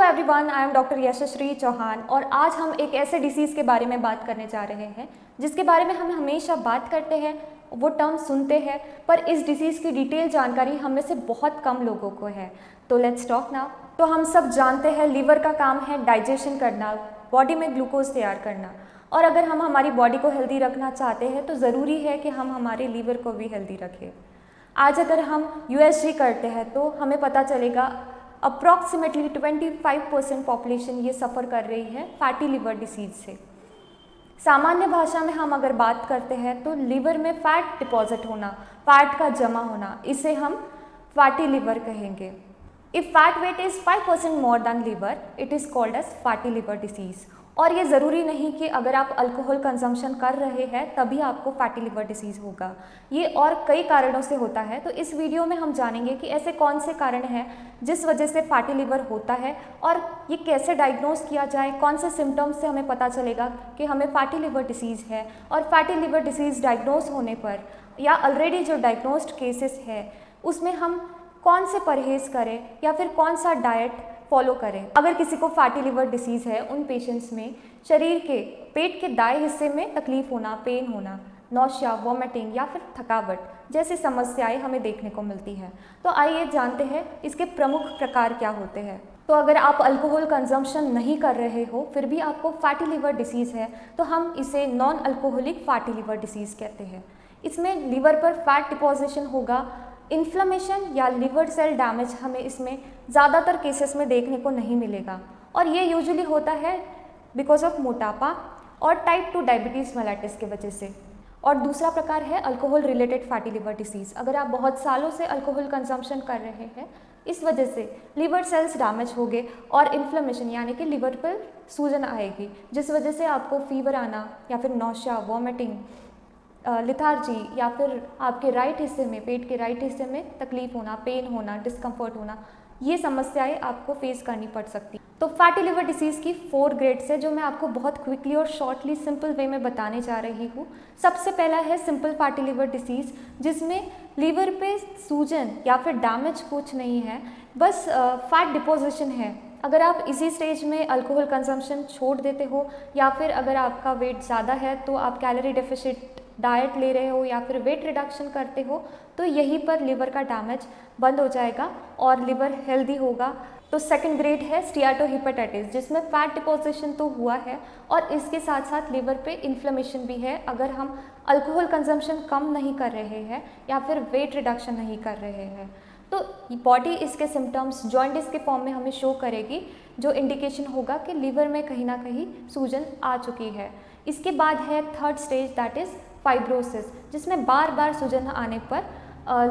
Everyone, I am doctor Yashashree Chauhan और आज हम एक ऐसे डिसीज़ के बारे में बात करने जा रहे हैं जिसके बारे में हम हमेशा बात करते हैं, वो टर्म सुनते हैं, पर इस डिसीज़ की डिटेल जानकारी हम में से बहुत कम लोगों को है। तो लेट्स टॉक नाउ। तो हम सब जानते हैं लीवर का काम है डाइजेशन करना, बॉडी में ग्लूकोज तैयार करना, और अगर हम हमारी बॉडी को हेल्दी रखना चाहते हैं तो ज़रूरी है कि हम हमारे लीवर को भी हेल्दी रखें। आज अगर हम यूएसजी करते हैं तो हमें पता चलेगा अप्रॉक्सीमेटली 25% पॉपुलेशन ये सफ़र कर रही है फैटी लिवर डिसीज़ से। सामान्य भाषा में हम अगर बात करते हैं तो लीवर में फैट डिपॉजिट होना, फैट का जमा होना, इसे हम फैटी लिवर कहेंगे। If fat weight is 5% more than liver, it is called as fatty liver disease. और ये ज़रूरी नहीं कि अगर आप अल्कोहल कंजम्पशन कर रहे हैं तभी आपको फैटी लिवर डिसीज़ होगा, ये और कई कारणों से होता है। तो इस वीडियो में हम जानेंगे कि ऐसे कौन से कारण हैं जिस वजह से फैटी लिवर होता है और ये कैसे डायग्नोज किया जाए, कौन से सिम्टम्स से हमें पता चलेगा कि हमें फैटी लिवर डिसीज़ है, और फैटी लिवर डिसीज़ डायग्नोज होने पर या ऑलरेडी जो डायग्नोज्ड केसेस है उसमें हम कौन से परहेज़ करें या फिर कौन सा डाइट फॉलो करें। अगर किसी को फैटी लिवर डिसीज़ है, उन पेशेंट्स में शरीर के पेट के दाएं हिस्से में तकलीफ होना, पेन होना, नौशिया, वॉमिटिंग या फिर थकावट जैसी समस्याएं हमें देखने को मिलती है। तो आइए जानते हैं इसके प्रमुख प्रकार क्या होते हैं। तो अगर आप अल्कोहल कंजम्पशन नहीं कर रहे हो फिर भी आपको फैटी लिवर डिसीज़ है तो हम इसे non alcoholic fatty liver disease कहते हैं। इसमें लीवर पर फैट डिपोजिशन होगा, इन्फ्लेमेशन या लिवर सेल डैमेज हमें इसमें ज़्यादातर केसेस में देखने को नहीं मिलेगा, और ये यूजुअली होता है बिकॉज ऑफ मोटापा और टाइप 2 डायबिटीज़ मेलाइटिस की वजह से। और दूसरा प्रकार है alcohol related fatty liver disease. अगर आप बहुत सालों से अल्कोहल कंजम्पशन कर रहे हैं, इस वजह से लिवर सेल्स डैमेज होंगे और इन्फ्लेमेशन यानी कि लिवर पर सूजन आएगी, जिस वजह से आपको फीवर आना या फिर नौशिया, वॉमिटिंग, लिथार्जी या फिर आपके राइट हिस्से में, पेट के राइट हिस्से में तकलीफ होना, पेन होना, डिस्कम्फर्ट होना, ये समस्याएं आपको फेस करनी पड़ सकती। तो फैटी लिवर डिसीज़ की 4 ग्रेड्स है जो मैं आपको बहुत क्विकली और शॉर्टली सिंपल वे में बताने जा रही हूँ। सबसे पहला है सिंपल फैटी लिवर डिसीज़, जिसमें लीवर पे सूजन या फिर डैमेज कुछ नहीं है, बस फैट डिपोजिशन है। अगर आप इसी स्टेज में अल्कोहल कंजम्पशन छोड़ देते हो या फिर अगर आपका वेट ज़्यादा है तो आप कैलोरी डेफिसिट डाइट ले रहे हो या फिर वेट रिडक्शन करते हो, तो यहीं पर लिवर का डैमेज बंद हो जाएगा और लिवर हेल्दी होगा। तो सेकंड ग्रेड है स्टीएटोहेपेटाइटिस, जिसमें फैट डिपोजिशन तो हुआ है और इसके साथ साथ लिवर पे इन्फ्लेमेशन भी है अगर हम अल्कोहल कंजम्पशन कम नहीं कर रहे हैं या फिर वेट रिडक्शन नहीं कर रहे हैं। तो बॉडी इसके सिम्टम्स जॉइंटिस के फॉर्म में हमें शो करेगी, जो इंडिकेशन होगा कि लिवर में कहीं ना कहीं सूजन आ चुकी है। इसके बाद है third stage, that is fibrosis, जिसमें बार बार सूजन आने पर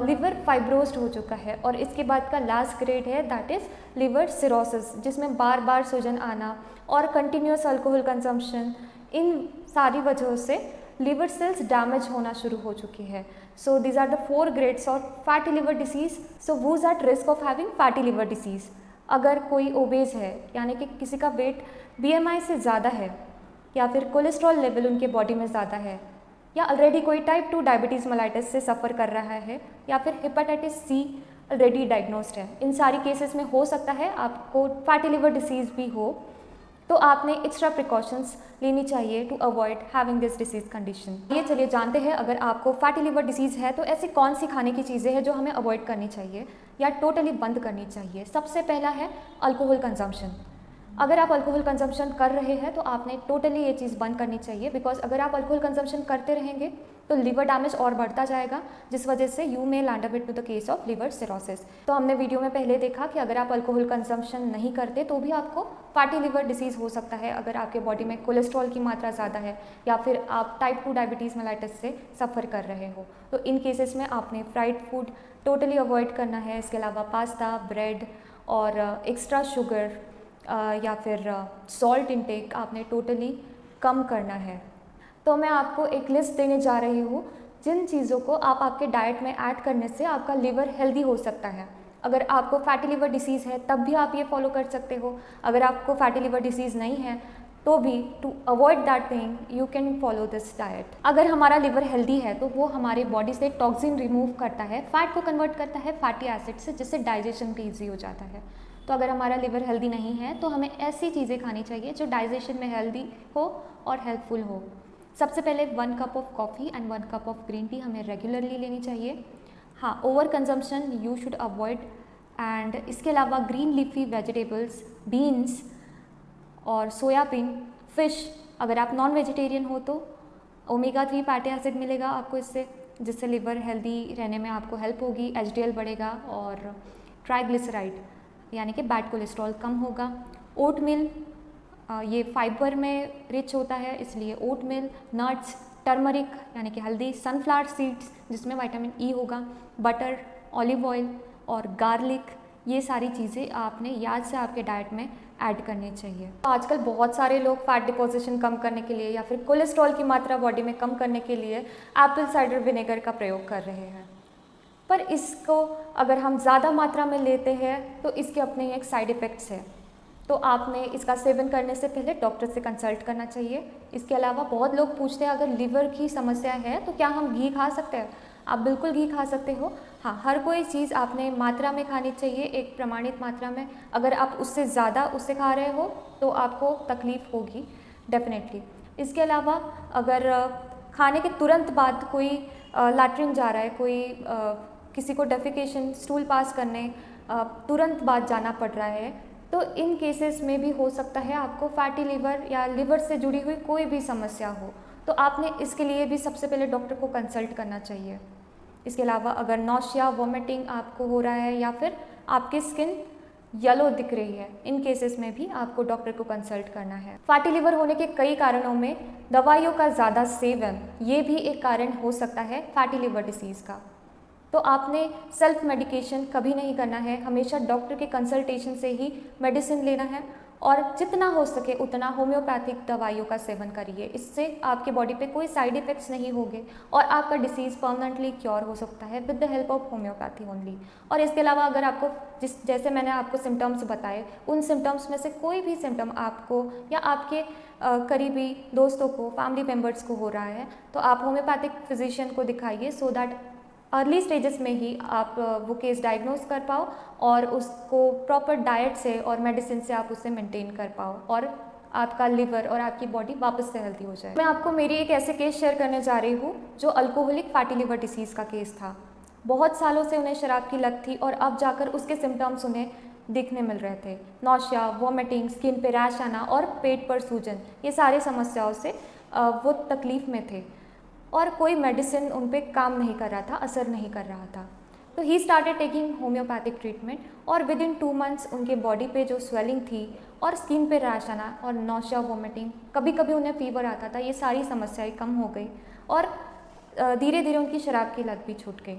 लिवर फाइब्रोस्ड हो चुका है। और इसके बाद का लास्ट ग्रेड है दैट इज़ लिवर सिरोसिस, जिसमें बार बार सूजन आना और कंटिन्यूस अल्कोहल कंजम्पशन, इन सारी वजहों से लिवर सेल्स डैमेज होना शुरू हो चुकी है। So these are the 4 grades of fatty liver disease. So who's at risk of having fatty liver disease? अगर कोई ओबेज है यानी कि किसी का वेट BMI से ज़्यादा है, या फिर कोलेस्ट्रॉल लेवल उनके बॉडी में ज़्यादा है, या ऑलरेडी कोई टाइप 2 डायबिटीज़ मेलाइटिस से सफ़र कर रहा है, या फिर हेपेटाइटिस C ऑलरेडी डायग्नोस्ड है, इन सारी केसेस में हो सकता है आपको फैटी लिवर डिसीज़ भी हो। तो आपने एक्स्ट्रा प्रिकॉशंस लेनी चाहिए to avoid having this disease condition. ये चलिए जानते हैं अगर आपको फैटी लिवर डिसीज़ है तो ऐसी कौन सी खाने की चीज़ें हैं जो हमें अवॉइड करनी चाहिए या टोटली बंद करनी चाहिए। सबसे पहला है अल्कोहल कंजम्पशन। अगर आप अल्कोहल कंजम्पशन कर रहे हैं तो आपने टोटली ये चीज़ बंद करनी चाहिए, बिकॉज अगर आप अल्कोहल कंजम्पशन करते रहेंगे तो लिवर डैमेज और बढ़ता जाएगा, जिस वजह से you may land up to the case of liver cirrhosis. तो हमने वीडियो में पहले देखा कि अगर आप अल्कोहल कंजम्पशन नहीं करते तो भी आपको फैटी लिवर डिसीज़ हो सकता है अगर आपके बॉडी में कोलेस्ट्रॉल की मात्रा ज़्यादा है या फिर आप टाइप 2 डायबिटीज़ मेलाइटिस से सफ़र कर रहे हो। तो इन केसेस में आपने फ्राइड फूड टोटली अवॉइड करना है। इसके अलावा पास्ता, ब्रेड और एक्स्ट्रा शुगर या फिर सॉल्ट इंटेक आपने टोटली कम करना है। तो मैं आपको एक लिस्ट देने जा रही हूँ जिन चीज़ों को आप आपके डाइट में ऐड करने से आपका लिवर हेल्दी हो सकता है। अगर आपको फैटी लिवर डिसीज़ है तब भी आप ये फॉलो कर सकते हो, अगर आपको फैटी लिवर डिसीज़ नहीं है तो भी to avoid that thing you can follow this diet. अगर हमारा लिवर हेल्दी है तो वो हमारे बॉडी से टॉक्सिन रिमूव करता है, फैट को कन्वर्ट करता है फैटी एसिड से, जिससे डाइजेशन भी ईजी हो जाता है। तो अगर हमारा लिवर हेल्दी नहीं है तो हमें ऐसी चीज़ें खानी चाहिए जो डाइजेशन में हेल्दी हो और हेल्पफुल हो। सबसे पहले 1 cup of coffee and 1 cup of green tea हमें रेगुलरली लेनी चाहिए। हाँ, over consumption you should avoid. And इसके अलावा ग्रीन लीफी वेजिटेबल्स, बीन्स और सोयाबीन, फ़िश, अगर आप नॉन वेजिटेरियन हो तो ओमेगा 3 फैटी एसिड मिलेगा आपको इससे, जिससे लिवर हेल्दी रहने में आपको हेल्प होगी, एचडीएल बढ़ेगा और ट्राइग्लिसराइड यानी कि बैड कोलेस्ट्रॉल कम होगा। ओट मिल, ये फाइबर में रिच होता है, इसलिए ओट मिल, नट्स, टर्मरिक यानी कि हल्दी, सनफ्लावर सीड्स जिसमें विटामिन ई होगा, बटर, ऑलिव ऑयल और गार्लिक, ये सारी चीज़ें आपने याद से आपके डाइट में ऐड करनी चाहिए। आजकल बहुत सारे लोग फैट डिपोजिशन कम करने के लिए या फिर कोलेस्ट्रॉल की मात्रा बॉडी में कम करने के लिए एप्पल साइडर विनेगर का प्रयोग कर रहे हैं, पर इसको अगर हम ज़्यादा मात्रा में लेते हैं तो इसके अपने एक साइड इफ़ेक्ट्स है, तो आपने इसका सेवन करने से पहले डॉक्टर से कंसल्ट करना चाहिए। इसके अलावा बहुत लोग पूछते हैं अगर लिवर की समस्या है तो क्या हम घी खा सकते हैं? आप बिल्कुल घी खा सकते हो। हाँ, हर कोई चीज़ आपने मात्रा में खानी चाहिए, एक प्रमाणित मात्रा में। अगर आप उससे ज़्यादा उससे खा रहे हो तो आपको तकलीफ़ होगी डेफिनेटली। इसके अलावा अगर खाने के तुरंत बाद कोई लैट्रिन जा रहा है, कोई किसी को डेफिकेशन स्टूल पास करने तुरंत बाद जाना पड़ रहा है, तो इन केसेस में भी हो सकता है आपको फैटी लिवर या लिवर से जुड़ी हुई कोई भी समस्या हो, तो आपने इसके लिए भी सबसे पहले डॉक्टर को कंसल्ट करना चाहिए। इसके अलावा अगर नौशिया, वॉमिटिंग आपको हो रहा है या फिर आपकी स्किन येलो दिख रही है, इन केसेस में भी आपको डॉक्टर को कंसल्ट करना है। फैटी लिवर होने के कई कारणों में दवाइयों का ज़्यादा सेवन ये भी एक कारण हो सकता है फैटी लिवर डिसीज़ का। तो आपने सेल्फ मेडिकेशन कभी नहीं करना है, हमेशा डॉक्टर के कंसल्टेशन से ही मेडिसिन लेना है और जितना हो सके उतना होम्योपैथिक दवाइयों का सेवन करिए। इससे आपके बॉडी पे कोई साइड इफ़ेक्ट्स नहीं होंगे और आपका डिसीज़ परमानेंटली क्योर हो सकता है with the help of homeopathy only. और इसके अलावा अगर आपको जैसे मैंने आपको सिम्टम्स बताए, उन सिम्टम्स में से कोई भी सिम्टम आपको या आपके करीबी दोस्तों को, फैमिली मेम्बर्स को हो रहा है, तो आप होम्योपैथिक फिजिशियन को दिखाइए सो दैट अर्ली स्टेजेस में ही आप वो केस डायग्नोज कर पाओ और उसको प्रॉपर डाइट से और मेडिसिन से आप उसे मेंटेन कर पाओ और आपका लिवर और आपकी बॉडी वापस से हेल्दी हो जाए। मैं आपको मेरी एक ऐसे केस शेयर करने जा रही हूँ जो अल्कोहलिक फैटी लिवर डिसीज़ का केस था। बहुत सालों से उन्हें शराब की लत थी और अब जाकर उसके सिम्टम्स उन्हें दिखने मिल रहे थे। नौशिया, वॉमिटिंग, स्किन पे रैश आना और पेट पर सूजन, ये सारी समस्याओं से वो तकलीफ़ में थे और कोई मेडिसिन उन पे काम नहीं कर रहा था, असर नहीं कर रहा था। तो he started taking homeopathic treatment और विद इन 2 मंथ्स उनके बॉडी पे जो स्वेलिंग थी और स्किन पे रैश आना और नौशिया, वॉमिटिंग, कभी कभी उन्हें फीवर आता था, ये सारी समस्याएं कम हो गई और धीरे धीरे उनकी शराब की लत भी छूट गई।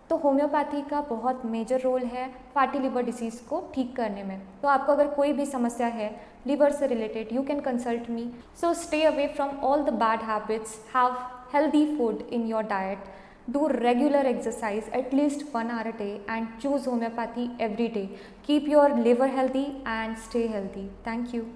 तो होम्योपैथी का बहुत मेजर रोल है फैटी लिवर डिसीज़ को ठीक करने में। तो आपको अगर कोई भी समस्या है लिवर से related, you can consult me. So stay away from all the bad habits, have healthy food in your diet, do regular exercise at least 1 hour a day and choose homeopathy every day. Keep your liver healthy and stay healthy. Thank you.